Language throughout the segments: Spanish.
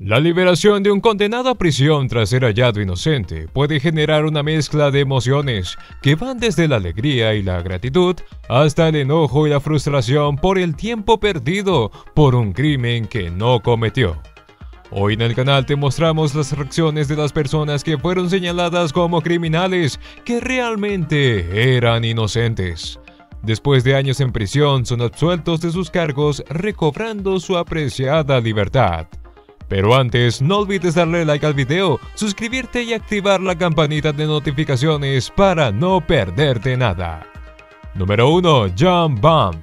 La liberación de un condenado a prisión tras ser hallado inocente puede generar una mezcla de emociones que van desde la alegría y la gratitud hasta el enojo y la frustración por el tiempo perdido por un crimen que no cometió. Hoy en el canal te mostramos las reacciones de las personas que fueron señaladas como criminales que realmente eran inocentes. Después de años en prisión son absueltos de sus cargos recobrando su apreciada libertad. Pero antes, no olvides darle like al video, suscribirte y activar la campanita de notificaciones para no perderte nada. Número 1. John Bond.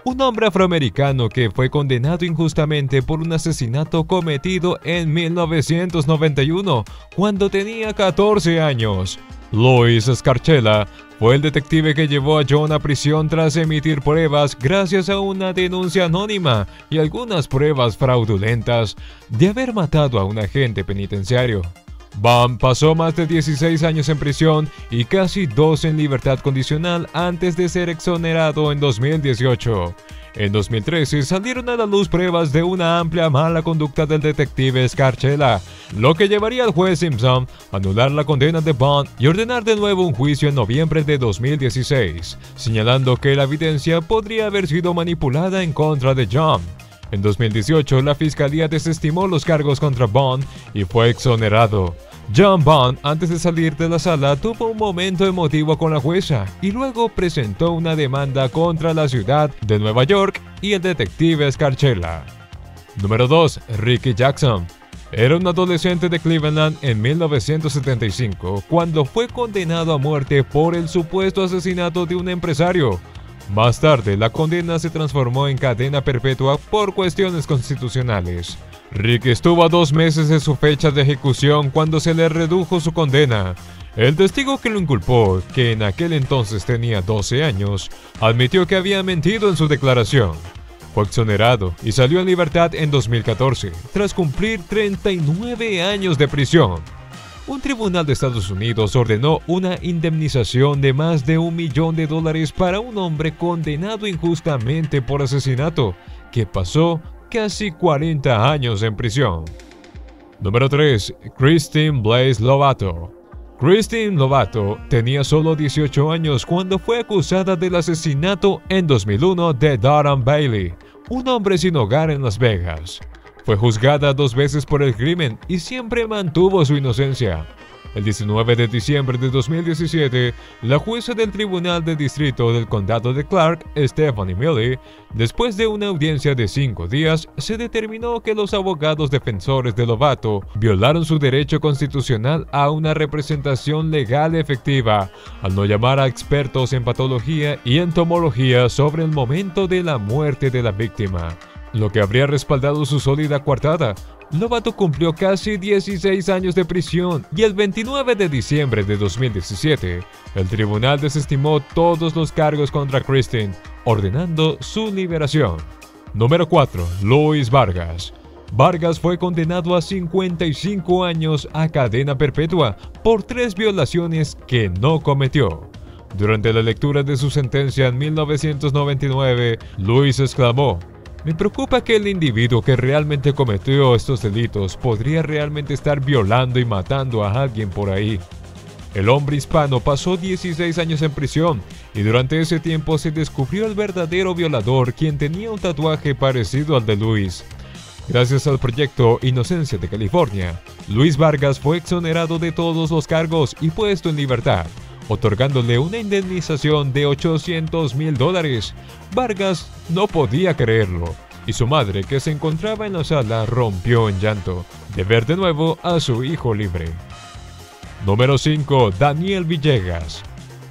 Un hombre afroamericano que fue condenado injustamente por un asesinato cometido en 1991, cuando tenía 14 años. Louis Scarcella fue el detective que llevó a John a prisión tras emitir pruebas gracias a una denuncia anónima y algunas pruebas fraudulentas de haber matado a un agente penitenciario. Bond pasó más de 16 años en prisión y casi 2 en libertad condicional antes de ser exonerado en 2018. En 2013 salieron a la luz pruebas de una amplia mala conducta del detective Scarcella, lo que llevaría al juez Simpson a anular la condena de Bond y ordenar de nuevo un juicio en noviembre de 2016, señalando que la evidencia podría haber sido manipulada en contra de John. En 2018, la fiscalía desestimó los cargos contra Bond y fue exonerado. John Bond, antes de salir de la sala, tuvo un momento emotivo con la jueza y luego presentó una demanda contra la ciudad de Nueva York y el detective Scarcella. Número 2. Ricky Jackson. Era un adolescente de Cleveland en 1975 cuando fue condenado a muerte por el supuesto asesinato de un empresario. Más tarde, la condena se transformó en cadena perpetua por cuestiones constitucionales. Rick estuvo a 2 meses de su fecha de ejecución cuando se le redujo su condena. El testigo que lo inculpó, que en aquel entonces tenía 12 años, admitió que había mentido en su declaración. Fue exonerado y salió en libertad en 2014, tras cumplir 39 años de prisión. Un tribunal de Estados Unidos ordenó una indemnización de más de $1 millón para un hombre condenado injustamente por asesinato, que pasó casi 40 años en prisión. Número 3. Christine Blasey Lovato. Christine Lovato tenía solo 18 años cuando fue acusada del asesinato en 2001 de Darren Bailey, un hombre sin hogar en Las Vegas. Fue juzgada 2 veces por el crimen y siempre mantuvo su inocencia. El 19 de diciembre de 2017, la jueza del Tribunal de Distrito del Condado de Clark, Stephanie Milley, después de una audiencia de 5 días, se determinó que los abogados defensores de Lovato violaron su derecho constitucional a una representación legal efectiva, al no llamar a expertos en patología y entomología sobre el momento de la muerte de la víctima, lo que habría respaldado su sólida coartada. Lovato cumplió casi 16 años de prisión y el 29 de diciembre de 2017, el tribunal desestimó todos los cargos contra Christine, ordenando su liberación. Número 4. Luis Vargas. Vargas fue condenado a 55 años a cadena perpetua por 3 violaciones que no cometió. Durante la lectura de su sentencia en 1999, Luis exclamó: "Me preocupa que el individuo que realmente cometió estos delitos podría realmente estar violando y matando a alguien por ahí". El hombre hispano pasó 16 años en prisión y durante ese tiempo se descubrió el verdadero violador, quien tenía un tatuaje parecido al de Luis. Gracias al proyecto Inocencia de California, Luis Vargas fue exonerado de todos los cargos y puesto en libertad, otorgándole una indemnización de $800,000. Vargas no podía creerlo, y su madre, que se encontraba en la sala, rompió en llanto de ver de nuevo a su hijo libre. Número 5. Daniel Villegas.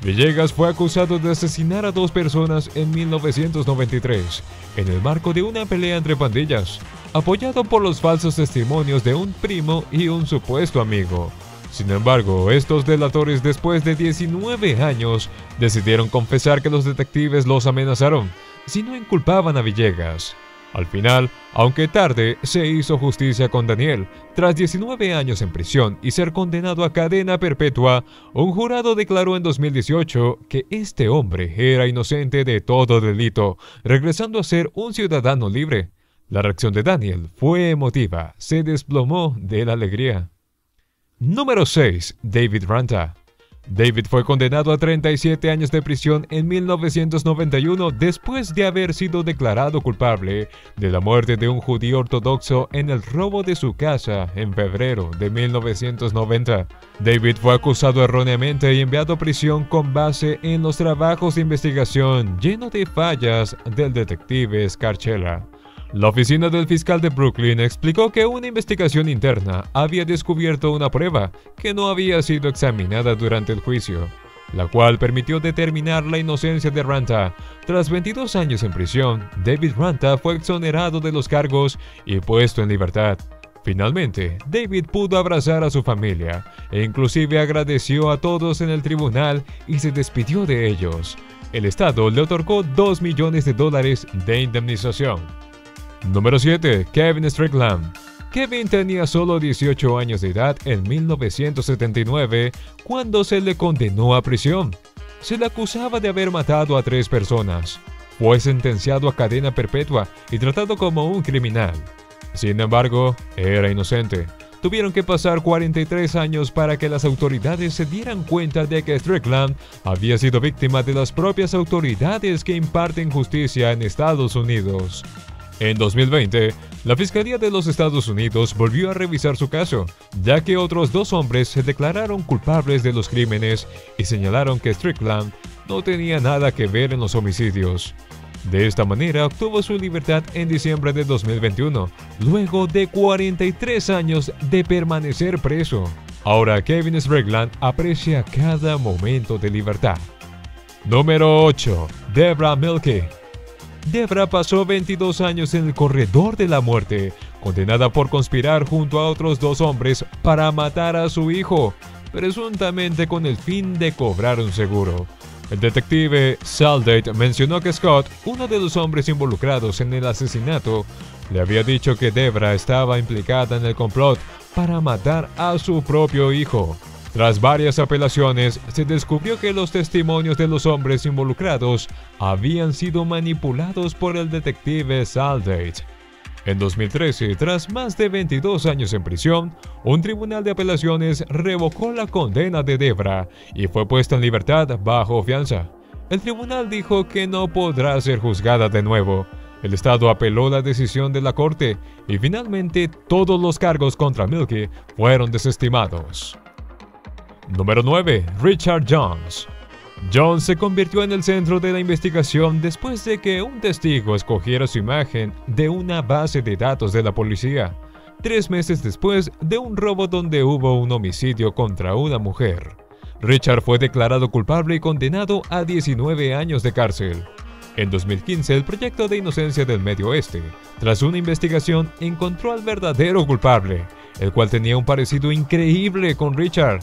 Villegas fue acusado de asesinar a 2 personas en 1993, en el marco de una pelea entre pandillas, apoyado por los falsos testimonios de un primo y un supuesto amigo. Sin embargo, estos delatores, después de 19 años, decidieron confesar que los detectives los amenazaron si no inculpaban a Villegas. Al final, aunque tarde, se hizo justicia con Daniel. Tras 19 años en prisión y ser condenado a cadena perpetua, un jurado declaró en 2018 que este hombre era inocente de todo delito, regresando a ser un ciudadano libre. La reacción de Daniel fue emotiva, se desplomó de la alegría. Número 6. David Ranta. David fue condenado a 37 años de prisión en 1991 después de haber sido declarado culpable de la muerte de un judío ortodoxo en el robo de su casa en febrero de 1990. David fue acusado erróneamente y enviado a prisión con base en los trabajos de investigación llenos de fallas del detective Scarcella. La oficina del fiscal de Brooklyn explicó que una investigación interna había descubierto una prueba que no había sido examinada durante el juicio, la cual permitió determinar la inocencia de Ranta. Tras 22 años en prisión, David Ranta fue exonerado de los cargos y puesto en libertad. Finalmente, David pudo abrazar a su familia e inclusive agradeció a todos en el tribunal y se despidió de ellos. El Estado le otorgó $2 millones de indemnización. Número 7. Kevin Strickland. Kevin tenía solo 18 años de edad en 1979 cuando se le condenó a prisión. Se le acusaba de haber matado a 3 personas. Fue sentenciado a cadena perpetua y tratado como un criminal. Sin embargo, era inocente. Tuvieron que pasar 43 años para que las autoridades se dieran cuenta de que Strickland había sido víctima de las propias autoridades que imparten justicia en Estados Unidos. En 2020, la Fiscalía de los Estados Unidos volvió a revisar su caso, ya que otros 2 hombres se declararon culpables de los crímenes y señalaron que Strickland no tenía nada que ver en los homicidios. De esta manera obtuvo su libertad en diciembre de 2021, luego de 43 años de permanecer preso. Ahora Kevin Strickland aprecia cada momento de libertad. Número 8. Debra Milke. Debra pasó 22 años en el corredor de la muerte, condenada por conspirar junto a otros 2 hombres para matar a su hijo, presuntamente con el fin de cobrar un seguro. El detective Saldate mencionó que Scott, uno de los hombres involucrados en el asesinato, le había dicho que Debra estaba implicada en el complot para matar a su propio hijo. Tras varias apelaciones, se descubrió que los testimonios de los hombres involucrados habían sido manipulados por el detective Saldate. En 2013, tras más de 22 años en prisión, un tribunal de apelaciones revocó la condena de Debra y fue puesta en libertad bajo fianza. El tribunal dijo que no podrá ser juzgada de nuevo. El Estado apeló la decisión de la Corte y finalmente todos los cargos contra Milke fueron desestimados. Número 9. Richard Jones. Jones se convirtió en el centro de la investigación después de que un testigo escogiera su imagen de una base de datos de la policía, 3 meses después de un robo donde hubo un homicidio contra una mujer. Richard fue declarado culpable y condenado a 19 años de cárcel. En 2015, el Proyecto de Inocencia del Medio Oeste, tras una investigación, encontró al verdadero culpable, el cual tenía un parecido increíble con Richard.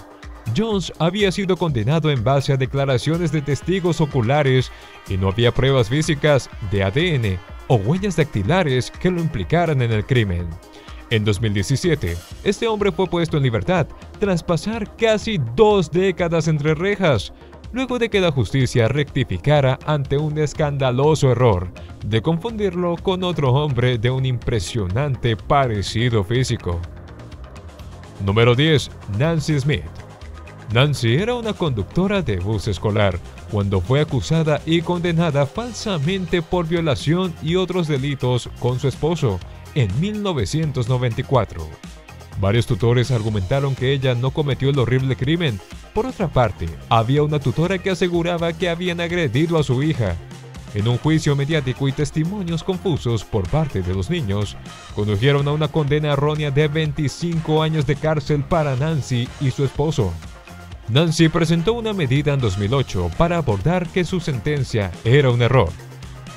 Jones había sido condenado en base a declaraciones de testigos oculares y no había pruebas físicas de ADN o huellas dactilares que lo implicaran en el crimen. En 2017, este hombre fue puesto en libertad tras pasar casi 2 décadas entre rejas, luego de que la justicia rectificara ante un escandaloso error de confundirlo con otro hombre de un impresionante parecido físico. Número 10. Nancy Smith. Nancy era una conductora de bus escolar cuando fue acusada y condenada falsamente por violación y otros delitos con su esposo en 1994. Varios tutores argumentaron que ella no cometió el horrible crimen. Por otra parte, había una tutora que aseguraba que habían agredido a su hija. En un juicio mediático y testimonios confusos por parte de los niños, condujeron a una condena errónea de 25 años de cárcel para Nancy y su esposo. Nancy presentó una medida en 2008 para abordar que su sentencia era un error.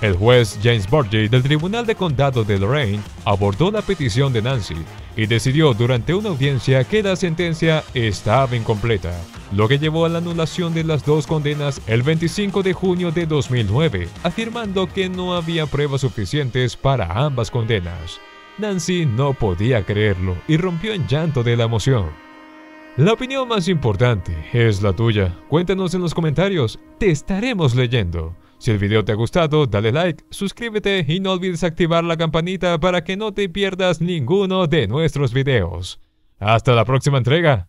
El juez James Borgie del Tribunal de Condado de Lorain abordó la petición de Nancy y decidió durante una audiencia que la sentencia estaba incompleta, lo que llevó a la anulación de las 2 condenas el 25 de junio de 2009, afirmando que no había pruebas suficientes para ambas condenas. Nancy no podía creerlo y rompió en llanto de la emoción. La opinión más importante es la tuya. Cuéntanos en los comentarios, te estaremos leyendo. Si el video te ha gustado, dale like, suscríbete y no olvides activar la campanita para que no te pierdas ninguno de nuestros videos. ¡Hasta la próxima entrega!